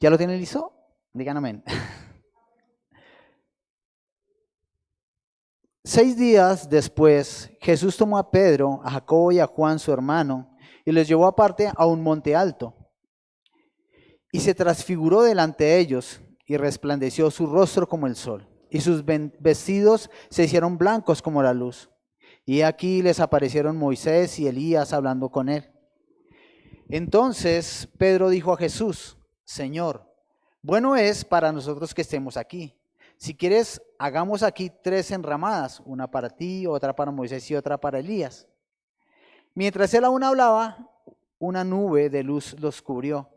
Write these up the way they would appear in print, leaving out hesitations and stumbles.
¿Ya lo tienen listo? Digan amén. 6 días después, Jesús tomó a Pedro, a Jacobo y a Juan, su hermano, y los llevó aparte a un monte alto. Y se transfiguró delante de ellos, y resplandeció su rostro como el sol, y sus vestidos se hicieron blancos como la luz. Y aquí les aparecieron Moisés y Elías hablando con él. Entonces Pedro dijo a Jesús: Señor, bueno es para nosotros que estemos aquí. Si quieres, hagamos aquí 3 enramadas, una para ti, otra para Moisés y otra para Elías. Mientras él aún hablaba, una nube de luz los cubrió.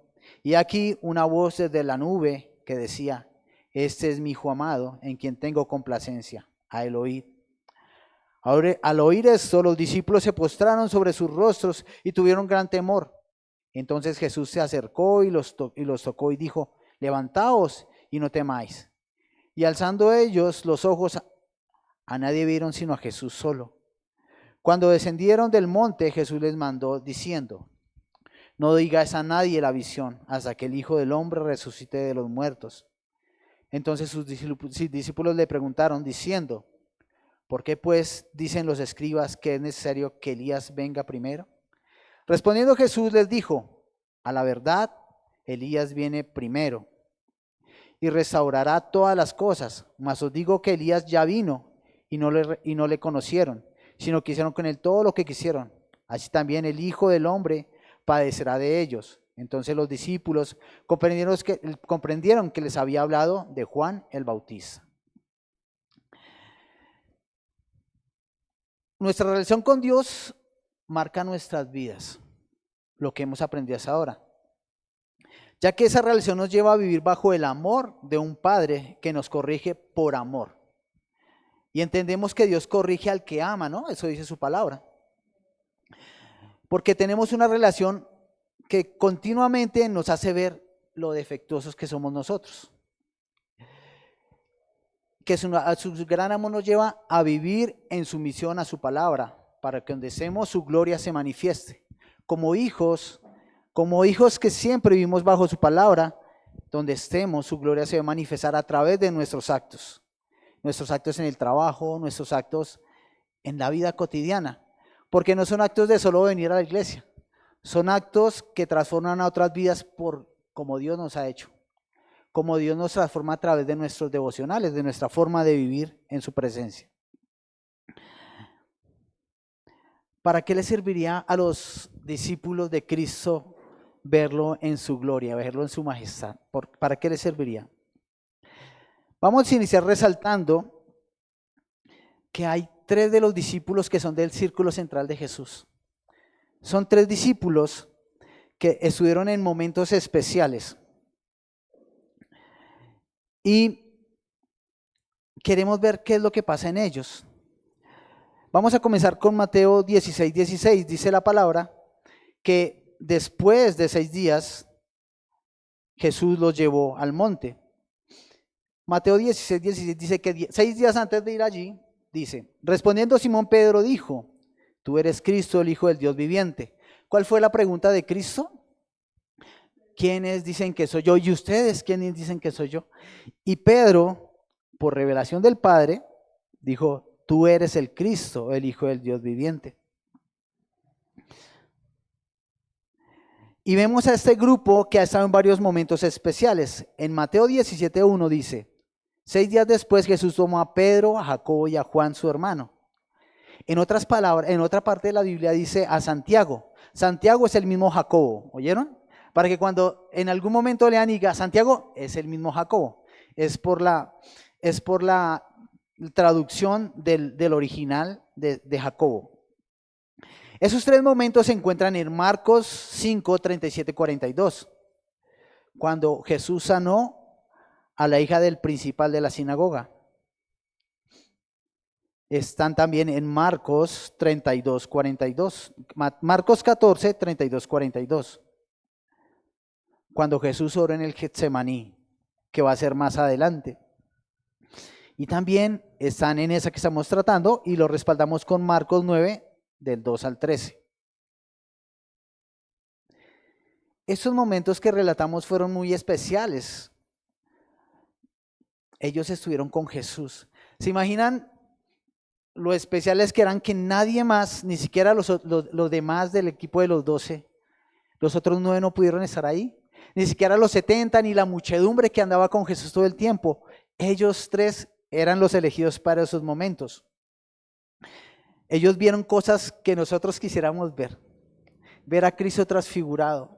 Y aquí una voz desde la nube que decía: Este es mi Hijo amado, en quien tengo complacencia, a él oíd. Ahora, al oír esto, los discípulos se postraron sobre sus rostros y tuvieron gran temor. Entonces Jesús se acercó y los tocó y dijo: Levantaos y no temáis. Y alzando ellos los ojos, a nadie vieron sino a Jesús solo. Cuando descendieron del monte, Jesús les mandó diciendo: No digáis a nadie la visión hasta que el Hijo del Hombre resucite de los muertos. Entonces sus discípulos le preguntaron diciendo: ¿Por qué pues dicen los escribas que es necesario que Elías venga primero? Respondiendo Jesús les dijo: A la verdad, Elías viene primero y restaurará todas las cosas, mas os digo que Elías ya vino y no le conocieron, sino que hicieron con él todo lo que quisieron. Así también el Hijo del Hombre padecerá de ellos. Entonces los discípulos comprendieron que les había hablado de Juan el Bautista. Nuestra relación con Dios marca nuestras vidas, lo que hemos aprendido hasta ahora, ya que esa relación nos lleva a vivir bajo el amor de un Padre que nos corrige por amor. Y entendemos que Dios corrige al que ama, ¿no? Eso dice su palabra. Porque tenemos una relación que continuamente nos hace ver lo defectuosos que somos nosotros. Que su gran amor nos lleva a vivir en sumisión a su palabra, para que donde estemos su gloria se manifieste. Como hijos que siempre vivimos bajo su palabra, donde estemos su gloria se va a manifestar a través de nuestros actos en el trabajo, nuestros actos en la vida cotidiana, porque no son actos de solo venir a la iglesia, son actos que transforman a otras vidas por como Dios nos ha hecho, como Dios nos transforma a través de nuestros devocionales, de nuestra forma de vivir en su presencia. ¿Para qué le serviría a los discípulos de Cristo verlo en su gloria, verlo en su majestad? ¿Para qué le serviría? Vamos a iniciar resaltando que hay 3 de los discípulos que son del círculo central de Jesús. Son 3 discípulos que estuvieron en momentos especiales. Y queremos ver qué es lo que pasa en ellos. Vamos a comenzar con Mateo 16:16. Dice la palabra que después de 6 días Jesús los llevó al monte. Mateo 16:16 dice que 6 días antes de ir allí, dice: respondiendo Simón Pedro dijo: Tú eres Cristo, el Hijo del Dios viviente. ¿Cuál fue la pregunta de Cristo? ¿Quiénes dicen que soy yo? ¿Y ustedes quiénes dicen que soy yo? Y Pedro, por revelación del Padre, dijo: Tú eres el Cristo, el Hijo del Dios viviente. Y vemos a este grupo que ha estado en varios momentos especiales. En Mateo 17:1 dice: 6 días después Jesús tomó a Pedro, a Jacobo y a Juan su hermano. En otras palabras, en otra parte de la Biblia dice a Santiago. Santiago es el mismo Jacobo, ¿oyeron? Para que cuando en algún momento lean y diga Santiago, es el mismo Jacobo. Es por la traducción del original de Jacobo. Esos 3 momentos se encuentran en Marcos 5, 37, 42, cuando Jesús sanó a la hija del principal de la sinagoga. Están también en Marcos 32, 42, Marcos 14, 32, 42, cuando Jesús oró en el Getsemaní, que va a ser más adelante. Y también están en esa que estamos tratando y lo respaldamos con Marcos 9, del 2 al 13. Estos momentos que relatamos fueron muy especiales. Ellos estuvieron con Jesús. ¿Se imaginan lo especiales que eran que nadie más, ni siquiera los demás del equipo de los 12, los otros 9 no pudieron estar ahí? Ni siquiera los 70, ni la muchedumbre que andaba con Jesús todo el tiempo. Ellos 3 eran los elegidos para esos momentos. Ellos vieron cosas que nosotros quisiéramos ver. Ver a Cristo transfigurado.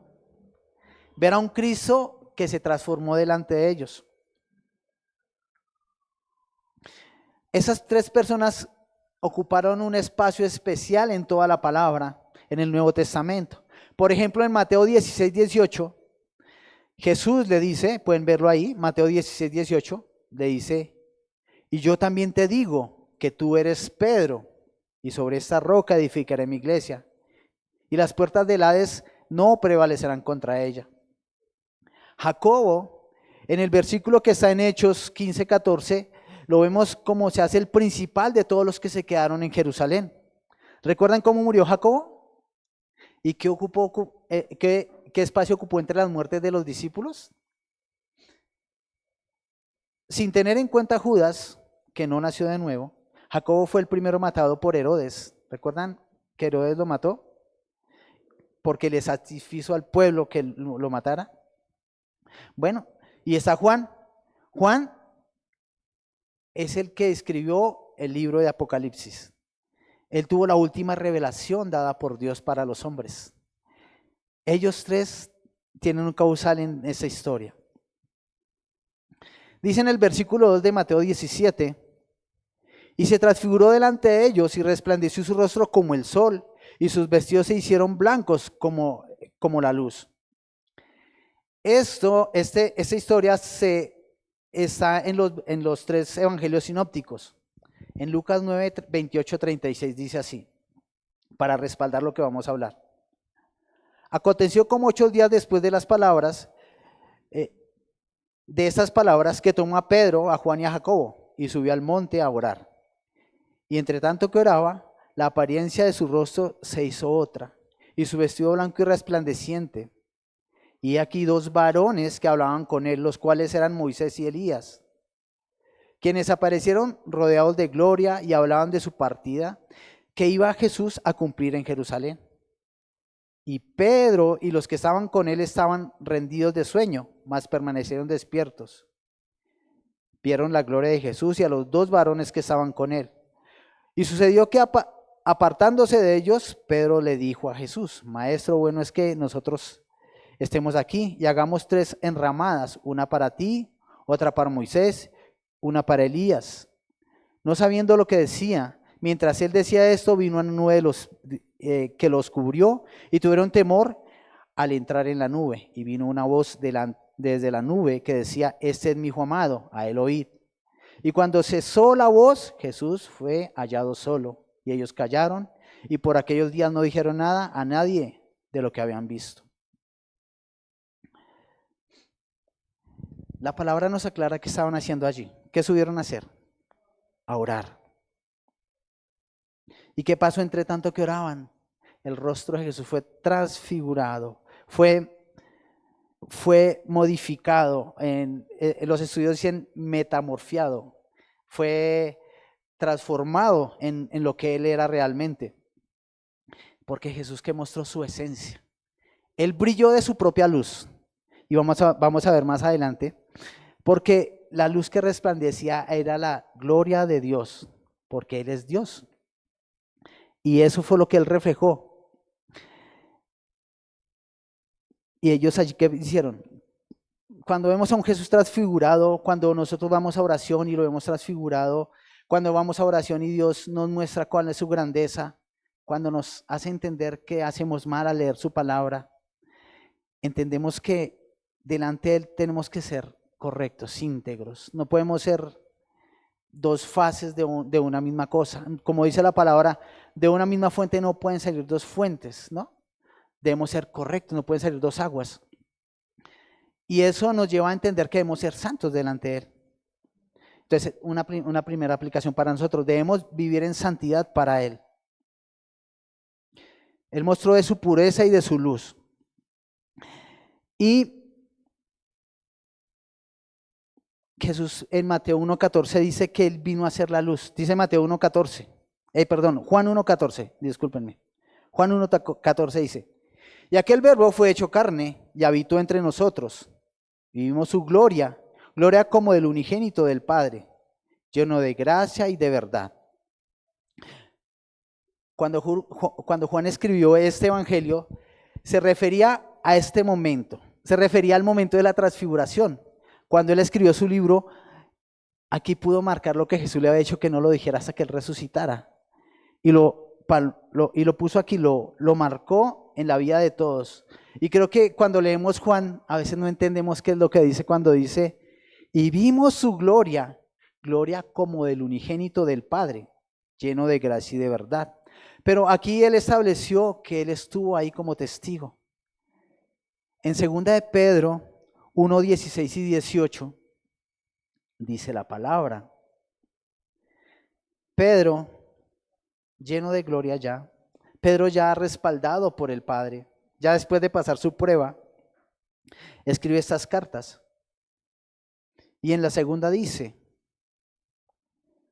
Ver a un Cristo que se transformó delante de ellos. Esas 3 personas ocuparon un espacio especial en toda la palabra, en el Nuevo Testamento. Por ejemplo, en Mateo 16, 18, Jesús le dice, pueden verlo ahí, Mateo 16, 18, le dice, y yo también te digo que tú eres Pedro, y sobre esta roca edificaré mi iglesia, y las puertas del Hades no prevalecerán contra ella. Jacobo, en el versículo que está en Hechos 15, 14, lo vemos como se hace el principal de todos los que se quedaron en Jerusalén. ¿Recuerdan cómo murió Jacobo? ¿Y qué espacio ocupó entre las muertes de los discípulos? Sin tener en cuenta a Judas, que no nació de nuevo, Jacobo fue el primero matado por Herodes. ¿Recuerdan que Herodes lo mató? Porque le satisfizo al pueblo que lo matara. Bueno, y está Juan. Juan es el que escribió el libro de Apocalipsis. Él tuvo la última revelación dada por Dios para los hombres. Ellos 3 tienen un causal en esa historia. Dice en el versículo 2 de Mateo 17, y se transfiguró delante de ellos y resplandeció su rostro como el sol, y sus vestidos se hicieron blancos como la luz. Esta historia está en los 3 evangelios sinópticos. En Lucas 9, 28, 36 dice así, para respaldar lo que vamos a hablar. Aconteció como 8 días después de las palabras, de estas palabras, que tomó a Pedro, a Juan y a Jacobo, y subió al monte a orar. Y entre tanto que oraba, la apariencia de su rostro se hizo otra, y su vestido blanco y resplandeciente. Y aquí 2 varones que hablaban con él, los cuales eran Moisés y Elías, quienes aparecieron rodeados de gloria y hablaban de su partida, que iba Jesús a cumplir en Jerusalén. Y Pedro y los que estaban con él estaban rendidos de sueño, mas permanecieron despiertos. Vieron la gloria de Jesús y a los 2 varones que estaban con él. Y sucedió que apartándose de ellos, Pedro le dijo a Jesús, Maestro, bueno es que nosotros estemos aquí y hagamos 3 enramadas, una para ti, otra para Moisés, una para Elías. No sabiendo lo que decía, mientras él decía esto, vino una nube que los cubrió y tuvieron temor al entrar en la nube. Y vino una voz desde la nube que decía, este es mi hijo amado, a él oíd. Y cuando cesó la voz, Jesús fue hallado solo. Y ellos callaron y por aquellos días no dijeron nada a nadie de lo que habían visto. La palabra nos aclara qué estaban haciendo allí. ¿Qué subieron a hacer? A orar. ¿Y qué pasó entre tanto que oraban? El rostro de Jesús fue transfigurado, fue modificado, en los estudios dicen metamorfiado, fue transformado en lo que Él era realmente. Porque Jesús que mostró su esencia. Él brilló de su propia luz. Y vamos a ver más adelante, porque la luz que resplandecía era la gloria de Dios, porque Él es Dios. Y eso fue lo que Él reflejó. Y ellos allí, ¿qué hicieron? Cuando vemos a un Jesús transfigurado, cuando nosotros vamos a oración y lo vemos transfigurado, cuando vamos a oración y Dios nos muestra cuál es su grandeza, cuando nos hace entender que hacemos mal al leer su palabra, entendemos que delante de Él tenemos que ser correctos, íntegros. No podemos ser 2 fases de una misma cosa. Como dice la palabra, de una misma fuente no pueden salir 2 fuentes, ¿no? Debemos ser correctos, no pueden salir 2 aguas. Y eso nos lleva a entender que debemos ser santos delante de Él. Entonces, una primera aplicación para nosotros, debemos vivir en santidad para Él. Él mostró de su pureza y de su luz. Y Jesús en Mateo 1:14 dice que Él vino a ser la luz. Dice Mateo 1:14. Juan 1:14, discúlpenme. Juan 1:14 dice, y aquel verbo fue hecho carne y habitó entre nosotros. Y vimos su gloria, gloria como del unigénito del Padre, lleno de gracia y de verdad. Cuando Juan escribió este evangelio, se refería a este momento, se refería al momento de la transfiguración. Cuando él escribió su libro, aquí pudo marcar lo que Jesús le había dicho que no lo dijera hasta que él resucitara. Y lo puso aquí, lo marcó en la vida de todos. Y creo que cuando leemos Juan, a veces no entendemos qué es lo que dice cuando dice, y vimos su gloria, gloria como del unigénito del Padre, lleno de gracia y de verdad. Pero aquí él estableció que él estuvo ahí como testigo. En 2 de Pedro 1:16 y 18 dice la palabra. Pedro, lleno de gloria ya, Pedro ya respaldado por el Padre, ya después de pasar su prueba, escribe estas cartas. Y en la segunda dice,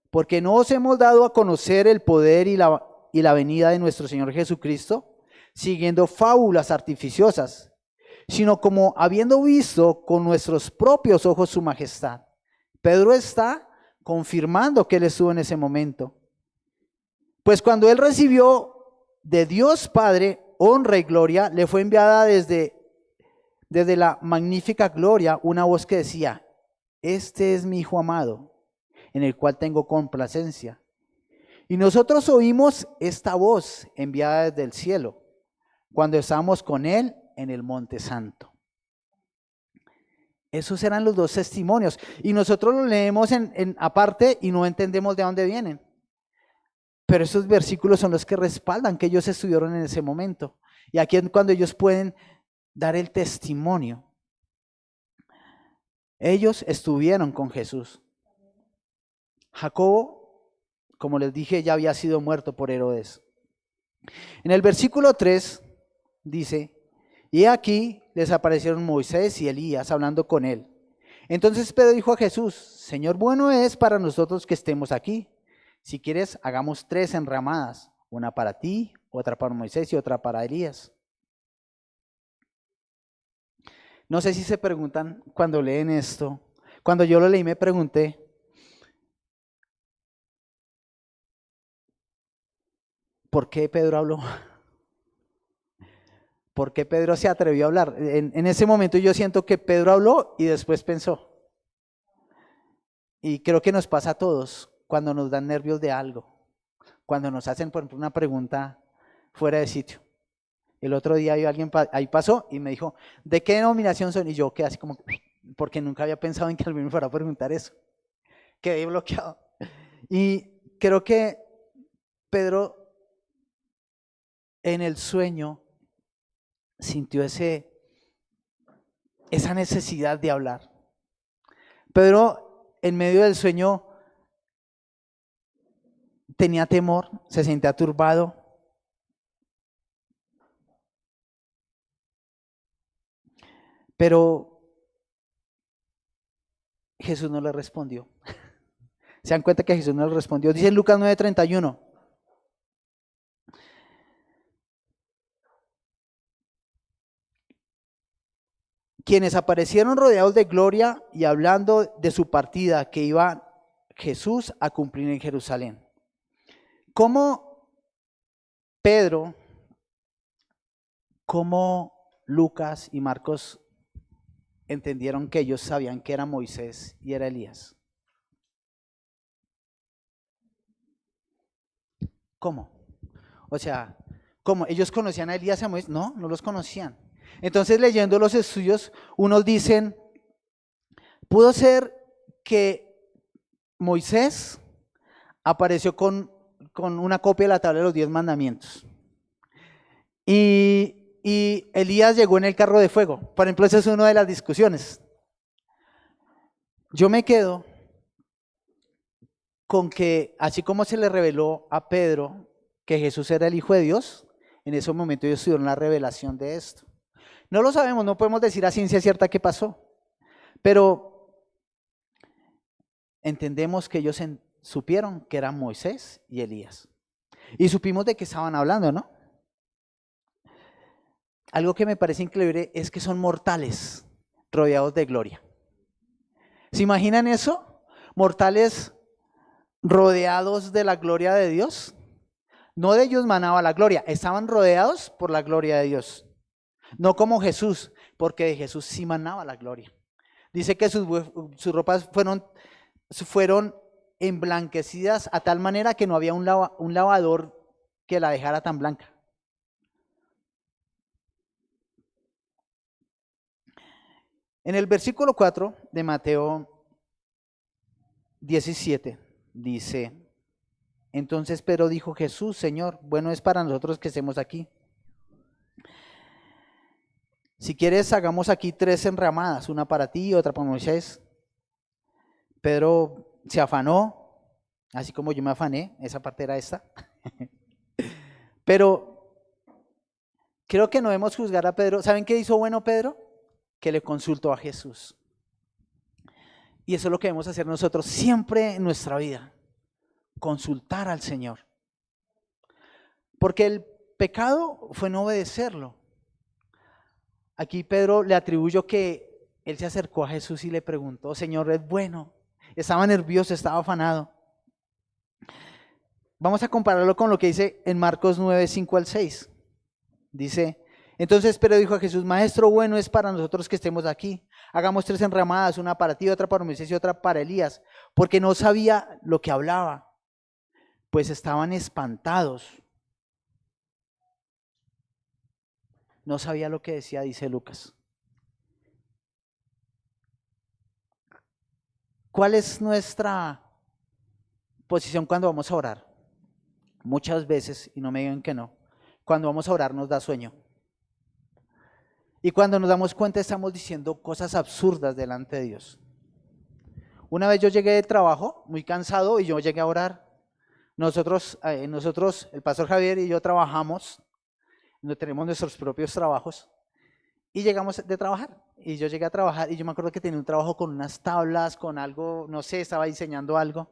porque no os hemos dado a conocer el poder y la venida de nuestro Señor Jesucristo, siguiendo fábulas artificiosas, sino como habiendo visto con nuestros propios ojos su majestad. Pedro está confirmando que él estuvo en ese momento. Pues cuando él recibió de Dios Padre honra y gloria, le fue enviada desde la magnífica gloria una voz que decía, este es mi Hijo amado, en el cual tengo complacencia. Y nosotros oímos esta voz enviada desde el cielo, cuando estábamos con él en el Monte Santo. Esos eran los dos testimonios. Y nosotros los leemos en aparte y no entendemos de dónde vienen. Pero esos versículos son los que respaldan que ellos estuvieron en ese momento. Y aquí es cuando ellos pueden dar el testimonio. Ellos estuvieron con Jesús. Jacobo, como les dije, ya había sido muerto por Herodes. En el versículo 3 dice, y aquí les aparecieron Moisés y Elías hablando con él. Entonces Pedro dijo a Jesús, Señor, bueno es para nosotros que estemos aquí. Si quieres, hagamos 3 enramadas, una para ti, otra para Moisés y otra para Elías. No sé si se preguntan cuando leen esto. Cuando yo lo leí me pregunté, ¿por qué Pedro habló? ¿Por qué Pedro se atrevió a hablar? En ese momento yo siento que Pedro habló y después pensó. Y creo que nos pasa a todos cuando nos dan nervios de algo. Cuando nos hacen, por ejemplo, una pregunta fuera de sitio. El otro día alguien ahí pasó y me dijo, ¿de qué denominación son? Y yo quedé así como, porque nunca había pensado en que alguien me fuera a preguntar eso. Quedé bloqueado. Y creo que Pedro en el sueño sintió esa necesidad de hablar. Pedro en medio del sueño tenía temor, se sentía turbado. Pero Jesús no le respondió. ¿Se dan cuenta que Jesús no le respondió? Dice en Lucas 9:31. Quienes aparecieron rodeados de gloria y hablando de su partida que iba Jesús a cumplir en Jerusalén. ¿Cómo Pedro, cómo Lucas y Marcos entendieron que ellos sabían que era Moisés y era Elías? ¿Cómo? O sea, ¿cómo? ¿Ellos conocían a Elías y a Moisés? No, no los conocían. Entonces, leyendo los estudios, unos dicen, pudo ser que Moisés apareció con una copia de la tabla de los 10 mandamientos. Y Elías llegó en el carro de fuego. Por ejemplo, esa es una de las discusiones. Yo me quedo con que, así como se le reveló a Pedro que Jesús era el Hijo de Dios, en ese momento ellos tuvieron la revelación de esto. No lo sabemos, no podemos decir a ciencia cierta qué pasó, pero entendemos que ellos supieron que eran Moisés y Elías. Y supimos de qué estaban hablando, ¿no? Algo que me parece increíble es que son mortales rodeados de gloria. ¿Se imaginan eso? Mortales rodeados de la gloria de Dios. No de ellos manaba la gloria, estaban rodeados por la gloria de Dios. No como Jesús, porque de Jesús sí manaba la gloria. Dice que sus ropas fueron emblanquecidas a tal manera que no había un lavador que la dejara tan blanca. En el versículo 4 de Mateo 17 dice: entonces Pedro dijo: Jesús, Señor, bueno es para nosotros que estemos aquí. Si quieres, hagamos aquí 3 enramadas, una para ti y otra para Moisés. Pedro se afanó, así como yo me afané, esa parte era esta. Pero creo que no debemos juzgar a Pedro. ¿Saben qué hizo bueno Pedro? Que le consultó a Jesús. Y eso es lo que debemos hacer nosotros siempre en nuestra vida, consultar al Señor. Porque el pecado fue no obedecerlo. Aquí Pedro le atribuyó que él se acercó a Jesús y le preguntó: Señor, ¿es bueno? Estaba nervioso, estaba afanado. Vamos a compararlo con lo que dice en Marcos 9, 5 al 6. Dice: entonces Pedro dijo a Jesús: Maestro, bueno es para nosotros que estemos aquí. Hagamos 3 enramadas, una para ti, otra para Moisés y otra para Elías. Porque no sabía lo que hablaba, pues estaban espantados. No sabía lo que decía, dice Lucas. ¿Cuál es nuestra posición cuando vamos a orar? Muchas veces, y no me digan que no, cuando vamos a orar nos da sueño. Y cuando nos damos cuenta estamos diciendo cosas absurdas delante de Dios. Una vez yo llegué de trabajo muy cansado y yo llegué a orar. Nosotros, el pastor Javier y yo trabajamos, no tenemos nuestros propios trabajos y llegamos de trabajar. Y yo llegué a trabajar y yo me acuerdo que tenía un trabajo con unas tablas, con algo, no sé, estaba diseñando algo.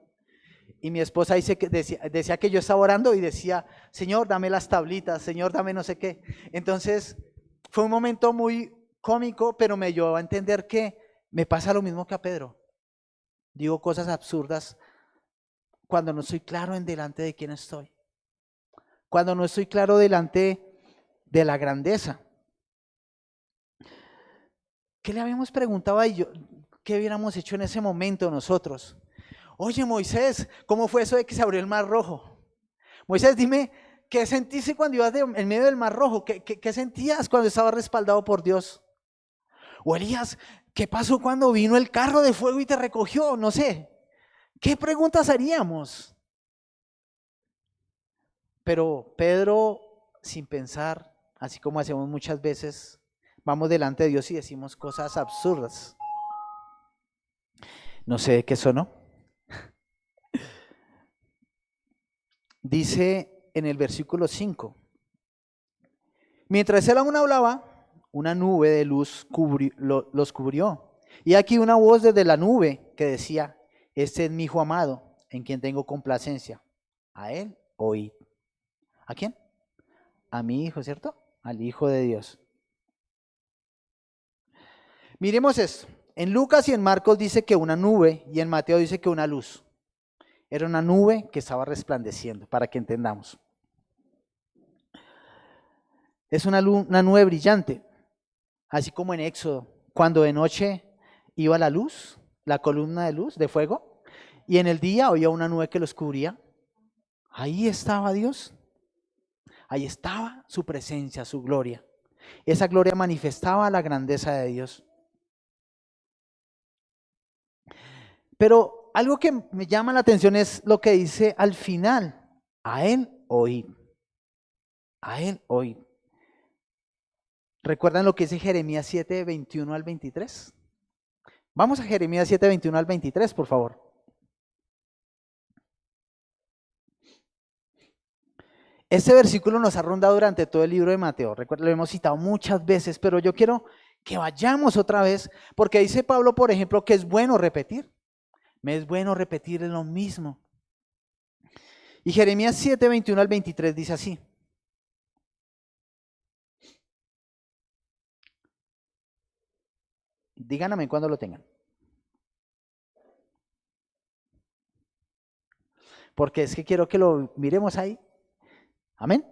Y mi esposa decía que yo estaba orando y decía: Señor, dame las tablitas, Señor, dame no sé qué. Entonces fue un momento muy cómico, pero me llevó a entender que me pasa lo mismo que a Pedro. Digo cosas absurdas cuando no estoy claro en delante de quién estoy. Cuando no estoy claro delante de la grandeza. ¿Qué le habíamos preguntado a ellos? ¿Qué hubiéramos hecho en ese momento nosotros? Oye, Moisés, ¿cómo fue eso de que se abrió el mar rojo? Moisés, dime, ¿qué sentiste cuando ibas en medio del mar rojo? ¿Qué sentías cuando estabas respaldado por Dios? O Elías, ¿qué pasó cuando vino el carro de fuego y te recogió? No sé. ¿Qué preguntas haríamos? Pero Pedro, sin pensar, así como hacemos muchas veces, vamos delante de Dios y decimos cosas absurdas. No sé de qué sonó. Dice en el versículo 5: mientras él aún hablaba, una nube de luz los cubrió. Y aquí una voz desde la nube que decía: este es mi hijo amado, en quien tengo complacencia. A él oíd. ¿A quién? A mi hijo, ¿cierto? Al Hijo de Dios. Miremos esto. En Lucas y en Marcos dice que una nube y en Mateo dice que una luz. Era una nube que estaba resplandeciendo, para que entendamos. Es una nube brillante, así como en Éxodo, cuando de noche iba la luz, la columna de luz, de fuego, y en el día había una nube que los cubría. Ahí estaba Dios, ahí estaba su presencia, su gloria. Esa gloria manifestaba la grandeza de Dios. Pero algo que me llama la atención es lo que dice al final: a él oíd. A él oíd. ¿Recuerdan lo que dice Jeremías 7, 21 al 23? Vamos a Jeremías 7, 21 al 23, por favor. Este versículo nos ha rondado durante todo el libro de Mateo. Recuerda, lo hemos citado muchas veces, pero yo quiero que vayamos otra vez, porque dice Pablo, por ejemplo, que es bueno repetir. Me es bueno repetir lo mismo. Y Jeremías 7, 21 al 23 dice así. Díganme cuando lo tengan. Porque es que quiero que lo miremos ahí. Amén.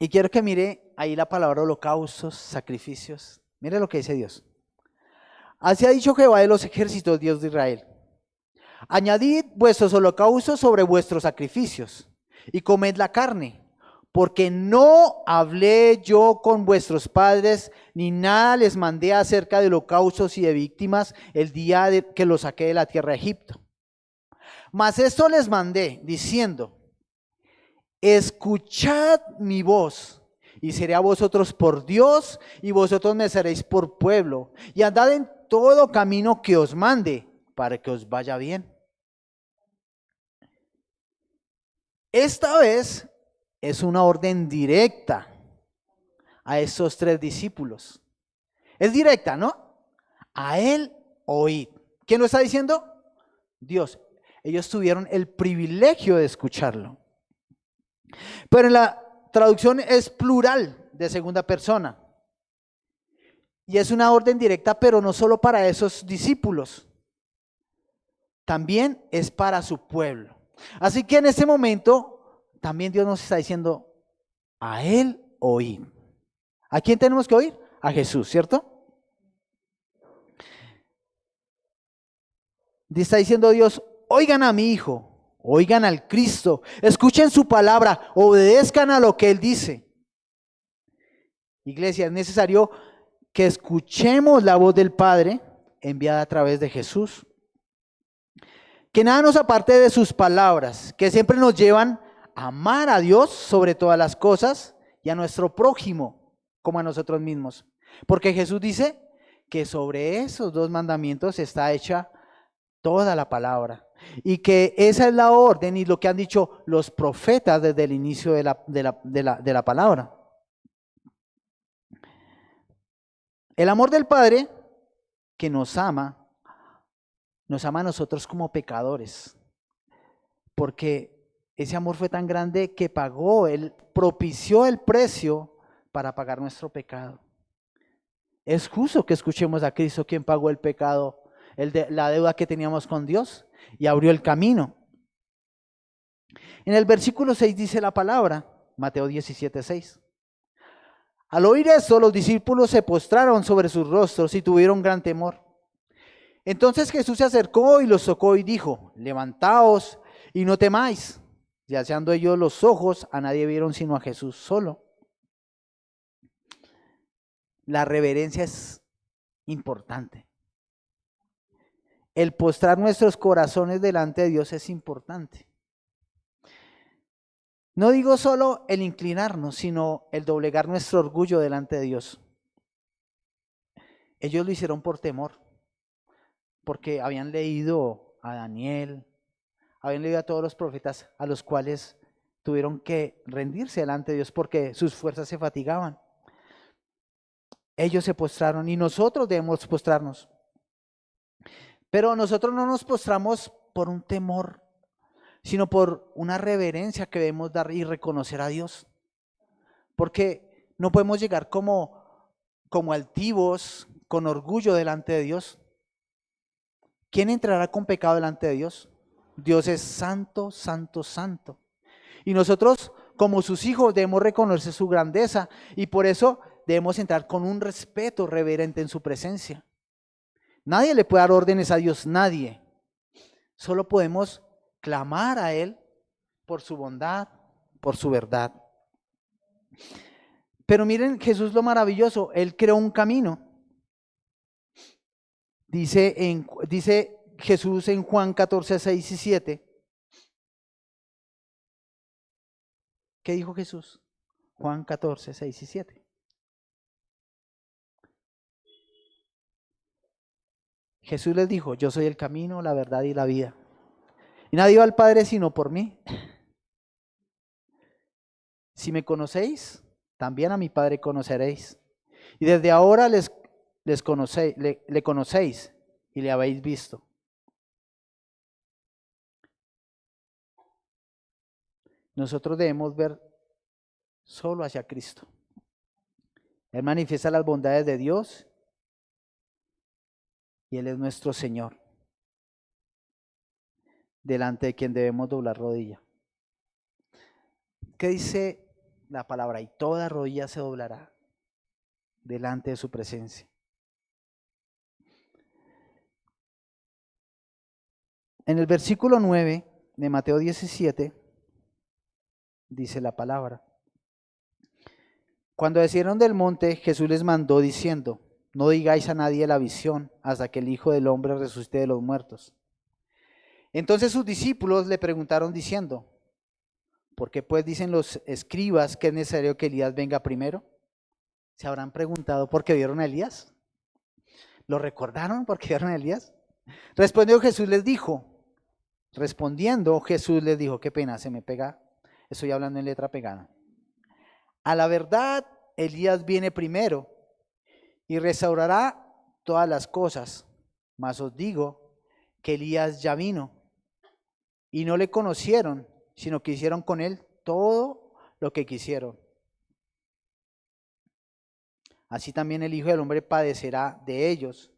Y quiero que mire ahí la palabra holocaustos, sacrificios. Mire lo que dice Dios. Así ha dicho Jehová de los ejércitos, Dios de Israel. Añadid vuestros holocaustos sobre vuestros sacrificios y comed la carne, porque no hablé yo con vuestros padres, ni nada les mandé acerca de holocaustos y de víctimas el día que los saqué de la tierra de Egipto. Mas esto les mandé, diciendo, escuchad mi voz, y seré a vosotros por Dios, y vosotros me seréis por pueblo, y andad en todo camino que os mande, para que os vaya bien. Esta vez es una orden directa a esos tres discípulos. Es directa, ¿no? A él oíd. ¿Quién lo está diciendo? Dios. Ellos tuvieron el privilegio de escucharlo. Pero en la traducción es plural de segunda persona. Y es una orden directa, pero no solo para esos discípulos. También es para su pueblo. Así que en este momento también Dios nos está diciendo, a él oíd. ¿A quién tenemos que oír? A Jesús, ¿cierto? Está diciendo Dios, oigan a mi Hijo, oigan al Cristo, escuchen su palabra, obedezcan a lo que Él dice. Iglesia, es necesario que escuchemos la voz del Padre enviada a través de Jesús. Que nada nos aparte de sus palabras, que siempre nos llevan a amar a Dios sobre todas las cosas y a nuestro prójimo como a nosotros mismos. Porque Jesús dice que sobre esos dos mandamientos está hecha toda la palabra. Y que esa es la orden y lo que han dicho los profetas desde el inicio de la palabra. El amor del Padre que nos ama a nosotros como pecadores. Porque ese amor fue tan grande que pagó, Él propició el precio para pagar nuestro pecado. Es justo que escuchemos a Cristo, quien pagó el pecado, la deuda que teníamos con Dios y abrió el camino. En el versículo 6 dice la palabra, Mateo 17:6. Al oír eso, los discípulos se postraron sobre sus rostros y tuvieron gran temor. Entonces Jesús se acercó y los tocó y dijo, levantaos y no temáis. Y alzando ellos los ojos, a nadie vieron sino a Jesús solo. La reverencia es importante. El postrar nuestros corazones delante de Dios es importante. No digo solo el inclinarnos, sino el doblegar nuestro orgullo delante de Dios. Ellos lo hicieron por temor, porque habían leído a Daniel, habían leído a todos los profetas a los cuales tuvieron que rendirse delante de Dios porque sus fuerzas se fatigaban. Ellos se postraron y nosotros debemos postrarnos. Pero nosotros no nos postramos por un temor, sino por una reverencia que debemos dar y reconocer a Dios. Porque no podemos llegar como altivos, con orgullo delante de Dios. ¿Quién entrará con pecado delante de Dios? Dios es santo, santo, santo. Y nosotros, como sus hijos, debemos reconocer su grandeza y por eso debemos entrar con un respeto reverente en su presencia. Nadie le puede dar órdenes a Dios, nadie. Solo podemos clamar a Él por su bondad, por su verdad. Pero miren, Jesús lo maravilloso, Él creó un camino. Dice Jesús en Juan 14, 6 y 7. ¿Qué dijo Jesús? Juan 14, 6 y 7. Jesús les dijo, yo soy el camino, la verdad y la vida. Y nadie va al Padre sino por mí. Si me conocéis, también a mi Padre conoceréis. Y desde ahora le conocéis y le habéis visto. Nosotros debemos ver solo hacia Cristo. Él manifiesta las bondades de Dios y Él es nuestro Señor, delante de quien debemos doblar rodilla. ¿Qué dice la palabra? Y toda rodilla se doblará delante de su presencia. En el versículo 9 de Mateo 17 dice la palabra: cuando descendieron del monte, Jesús les mandó diciendo, no digáis a nadie la visión hasta que el Hijo del Hombre resucite de los muertos. Entonces sus discípulos le preguntaron diciendo, ¿por qué pues dicen los escribas que es necesario que Elías venga primero? ¿Se habrán preguntado por qué vieron a Elías? ¿Lo recordaron porque vieron a Elías? Respondiendo Jesús les dijo, qué pena, se me pega, estoy hablando en letra pegada. A la verdad, Elías viene primero y restaurará todas las cosas, mas os digo que Elías ya vino y no le conocieron, sino que hicieron con él todo lo que quisieron. Así también el Hijo del Hombre padecerá de ellos.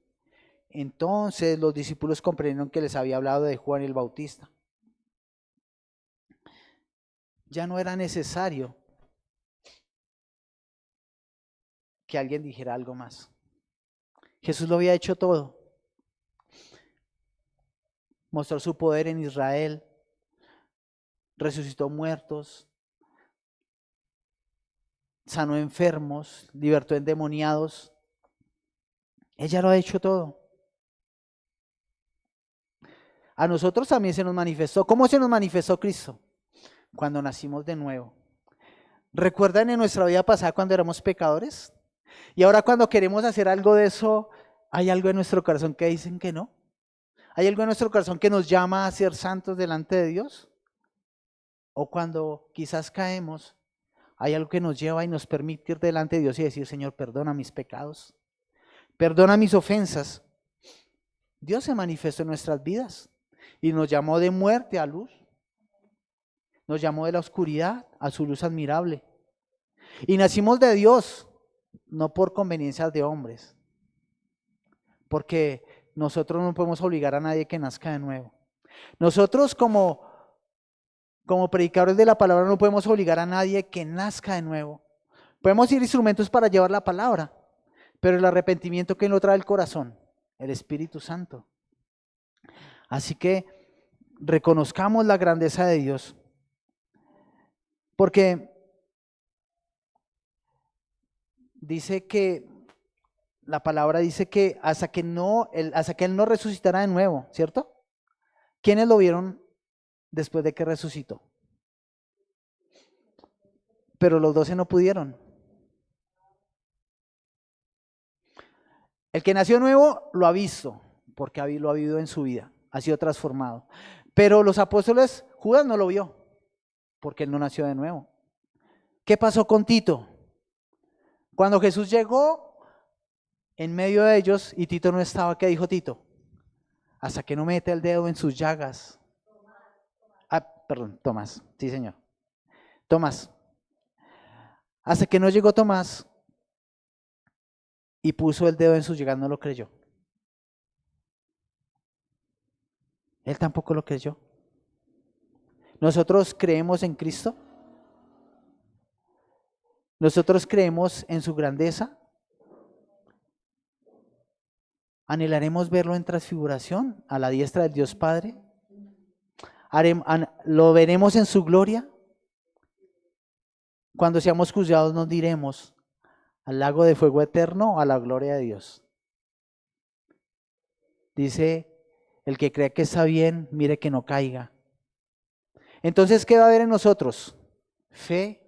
Entonces los discípulos comprendieron que les había hablado de Juan el Bautista. Ya no era necesario que alguien dijera algo más. Jesús lo había hecho todo. Mostró su poder en Israel, resucitó muertos, sanó enfermos, libertó endemoniados. Ella lo ha hecho todo. A nosotros también se nos manifestó. ¿Cómo se nos manifestó Cristo? Cuando nacimos de nuevo. ¿Recuerdan en nuestra vida pasada cuando éramos pecadores? Y ahora cuando queremos hacer algo de eso, ¿hay algo en nuestro corazón que dicen que no? ¿Hay algo en nuestro corazón que nos llama a ser santos delante de Dios? O cuando quizás caemos, hay algo que nos lleva y nos permite ir delante de Dios y decir, Señor, perdona mis pecados, perdona mis ofensas. Dios se manifestó en nuestras vidas y nos llamó de muerte a luz. Nos llamó de la oscuridad a su luz admirable. Y nacimos de Dios, no por conveniencias de hombres, porque nosotros no podemos obligar a nadie que nazca de nuevo. Nosotros como predicadores de la palabra no podemos obligar a nadie que nazca de nuevo. Podemos ir instrumentos para llevar la palabra, pero el arrepentimiento, ¿quién lo trae el corazón? El Espíritu Santo. Así que reconozcamos la grandeza de Dios, porque dice que la palabra dice que hasta que Él no resucitará de nuevo, ¿cierto? ¿Quiénes lo vieron después de que resucitó? Pero los 12 no pudieron. El que nació nuevo lo ha visto, porque lo ha vivido en su vida, ha sido transformado. Pero los apóstoles, Judas no lo vio, porque él no nació de nuevo. ¿Qué pasó con Tito? Cuando Jesús llegó en medio de ellos y Tito no estaba, ¿qué dijo Tito? Hasta que no mete el dedo en sus llagas. Tomás, sí señor. Tomás. Hasta que no llegó Tomás y puso el dedo en sus llagas, no lo creyó. Él tampoco lo creyó. ¿Nosotros creemos en Cristo? ¿Nosotros creemos en su grandeza? ¿Anhelaremos verlo en transfiguración a la diestra del Dios Padre? ¿Lo veremos en su gloria? Cuando seamos juzgados nos diremos, ¿al lago de fuego eterno o a la gloria de Dios? Dice, el que cree que está bien, mire que no caiga. Entonces, ¿qué va a haber en nosotros? Fe,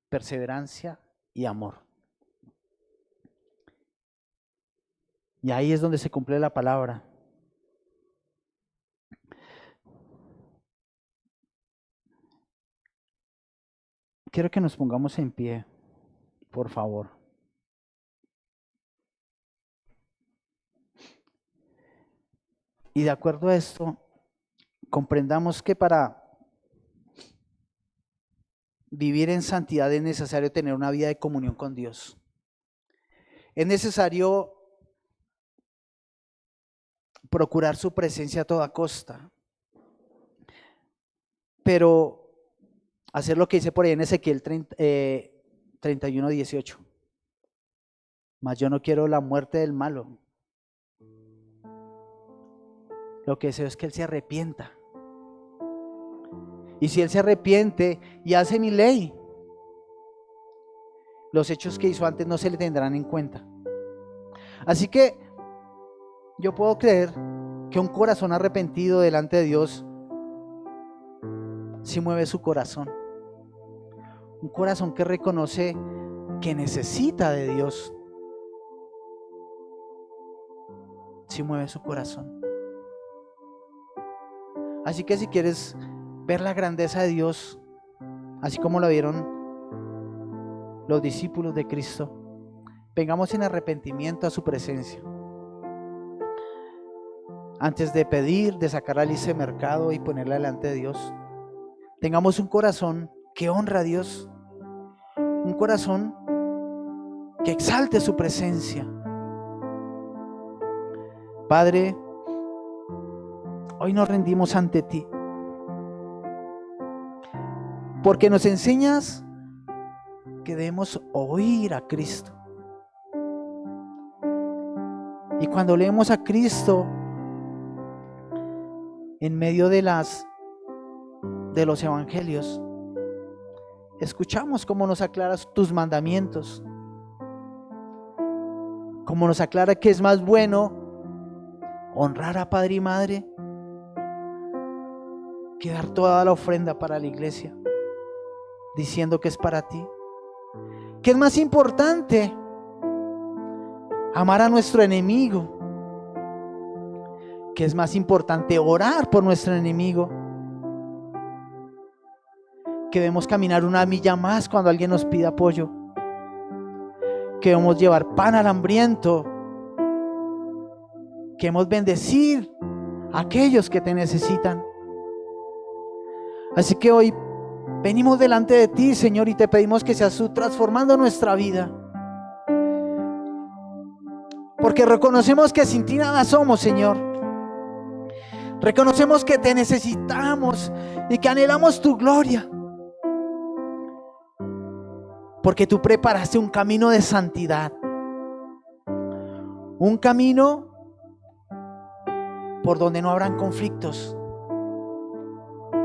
perseverancia y amor. Y ahí es donde se cumple la palabra. Quiero que nos pongamos en pie, por favor. Y de acuerdo a esto, comprendamos que para vivir en santidad es necesario tener una vida de comunión con Dios. Es necesario procurar su presencia a toda costa. Pero hacer lo que dice por ahí en Ezequiel 31:18. Mas yo no quiero la muerte del malo. Lo que deseo es que él se arrepienta. Y si él se arrepiente y hace mi ley, los hechos que hizo antes no se le tendrán en cuenta. Así que yo puedo creer que un corazón arrepentido delante de Dios sí mueve su corazón. Un corazón que reconoce que necesita de Dios, sí mueve su corazón. Así que si quieres ver la grandeza de Dios, así como lo vieron los discípulos de Cristo, vengamos en arrepentimiento a su presencia. Antes de pedir, de sacar la lista de mercado y ponerla delante de Dios, tengamos un corazón que honra a Dios, un corazón que exalte su presencia. Padre, hoy nos rendimos ante ti, porque nos enseñas que debemos oír a Cristo. Y cuando leemos a Cristo en medio de los evangelios, escuchamos cómo nos aclaras tus mandamientos, cómo nos aclara que es más bueno honrar a padre y madre que dar toda la ofrenda para la iglesia, diciendo que es para ti. Que es más importante amar a nuestro enemigo, que es más importante orar por nuestro enemigo, que debemos caminar una milla más cuando alguien nos pide apoyo, que debemos llevar pan al hambriento, que debemos bendecir a aquellos que te necesitan. Así que hoy venimos delante de ti, Señor, y te pedimos que seas tú transformando nuestra vida, porque reconocemos que sin ti nada somos, Señor. Reconocemos que te necesitamos y que anhelamos tu gloria, porque tú preparaste un camino de santidad, un camino por donde no habrán conflictos,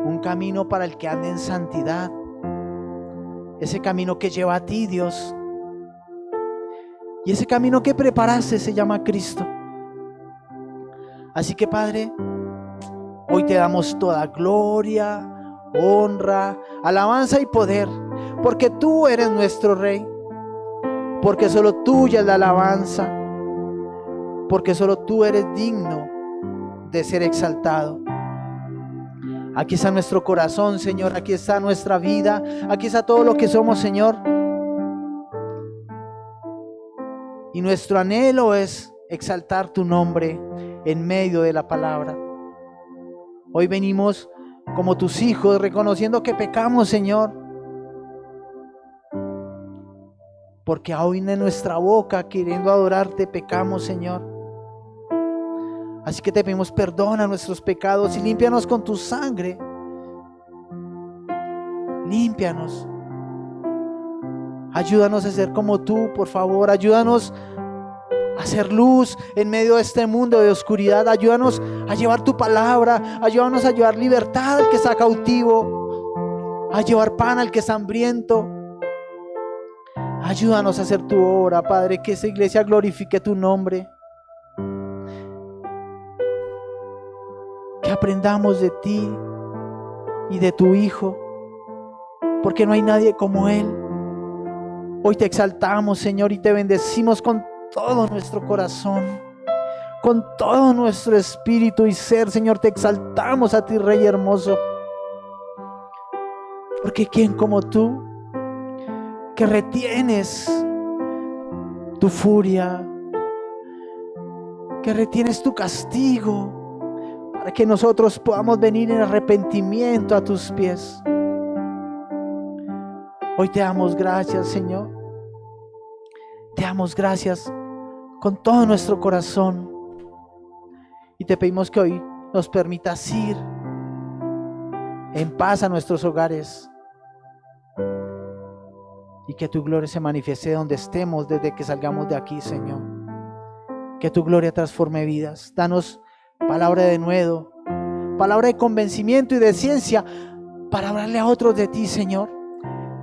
un camino para el que ande en santidad, ese camino que lleva a ti, Dios. Y ese camino que preparaste se llama Cristo. Así que, Padre, hoy te damos toda gloria, honra, alabanza y poder, porque tú eres nuestro Rey, porque solo tuya es la alabanza, porque solo tú eres digno de ser exaltado. Aquí está nuestro corazón, Señor, aquí está nuestra vida, aquí está todo lo que somos, Señor. Y nuestro anhelo es exaltar tu nombre en medio de la palabra. Hoy venimos como tus hijos, reconociendo que pecamos, Señor, porque aún en nuestra boca, queriendo adorarte, pecamos, Señor. Así que te pedimos perdón a nuestros pecados y límpianos con tu sangre. Límpianos. Ayúdanos a ser como tú, por favor. Ayúdanos a hacer luz en medio de este mundo de oscuridad. Ayúdanos a llevar tu palabra. Ayúdanos a llevar libertad al que está cautivo, a llevar pan al que está hambriento. Ayúdanos a hacer tu obra, Padre, que esa iglesia glorifique tu nombre. Que aprendamos de ti y de tu Hijo, porque no hay nadie como Él. Hoy te exaltamos, Señor, y te bendecimos con todo nuestro corazón. con todo nuestro espíritu y ser, Señor, te exaltamos a ti, Rey hermoso. Porque ¿quién como tú, que retienes tu furia, que retienes tu castigo, para que nosotros podamos venir en arrepentimiento a tus pies? Hoy te damos gracias, Señor. Te damos gracias con todo nuestro corazón. Y te pedimos que hoy nos permitas ir en paz a nuestros hogares. Y que tu gloria se manifieste donde estemos desde que salgamos de aquí, Señor. Que tu gloria transforme vidas. Danos palabra de nuevo, palabra de convencimiento y de ciencia para hablarle a otros de ti, Señor.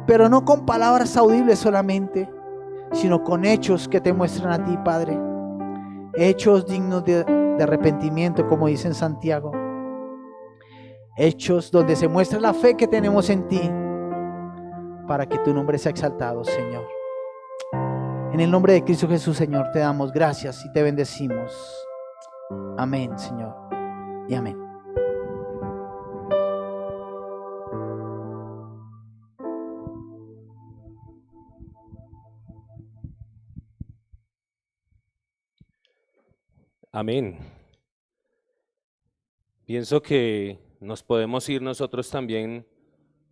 Pero no con palabras audibles solamente, sino con hechos que te muestran a ti, Padre. Hechos dignos de arrepentimiento, como dice en Santiago. Hechos donde se muestra la fe que tenemos en ti, para que tu nombre sea exaltado, Señor. En el nombre de Cristo Jesús, Señor, te damos gracias y te bendecimos. Amén, Señor, y amén. Amén. Pienso que nos podemos ir nosotros también,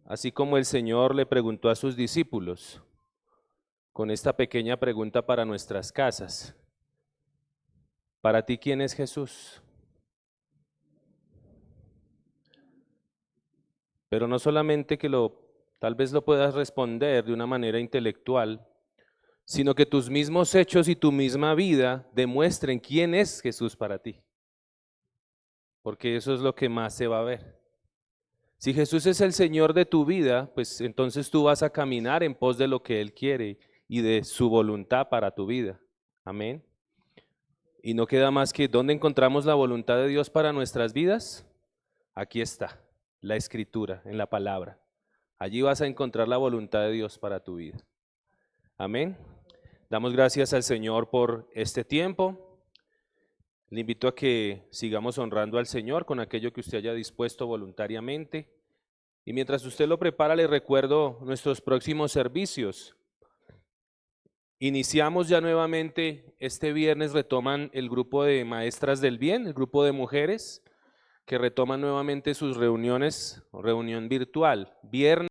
así como el Señor le preguntó a sus discípulos, con esta pequeña pregunta para nuestras casas. ¿Para ti quién es Jesús? Pero no solamente que tal vez lo puedas responder de una manera intelectual, sino que tus mismos hechos y tu misma vida demuestren quién es Jesús para ti. Porque eso es lo que más se va a ver. Si Jesús es el Señor de tu vida, pues entonces tú vas a caminar en pos de lo que Él quiere y de su voluntad para tu vida. Amén. Y no queda más que, ¿dónde encontramos la voluntad de Dios para nuestras vidas? Aquí está, la Escritura, en la palabra. Allí vas a encontrar la voluntad de Dios para tu vida. Amén. Damos gracias al Señor por este tiempo. Le invito a que sigamos honrando al Señor con aquello que usted haya dispuesto voluntariamente. Y mientras usted lo prepara, le recuerdo nuestros próximos servicios. Iniciamos ya nuevamente, este viernes retoman el grupo de maestras del bien, el grupo de mujeres, que retoman nuevamente sus reuniones, reunión virtual. Viernes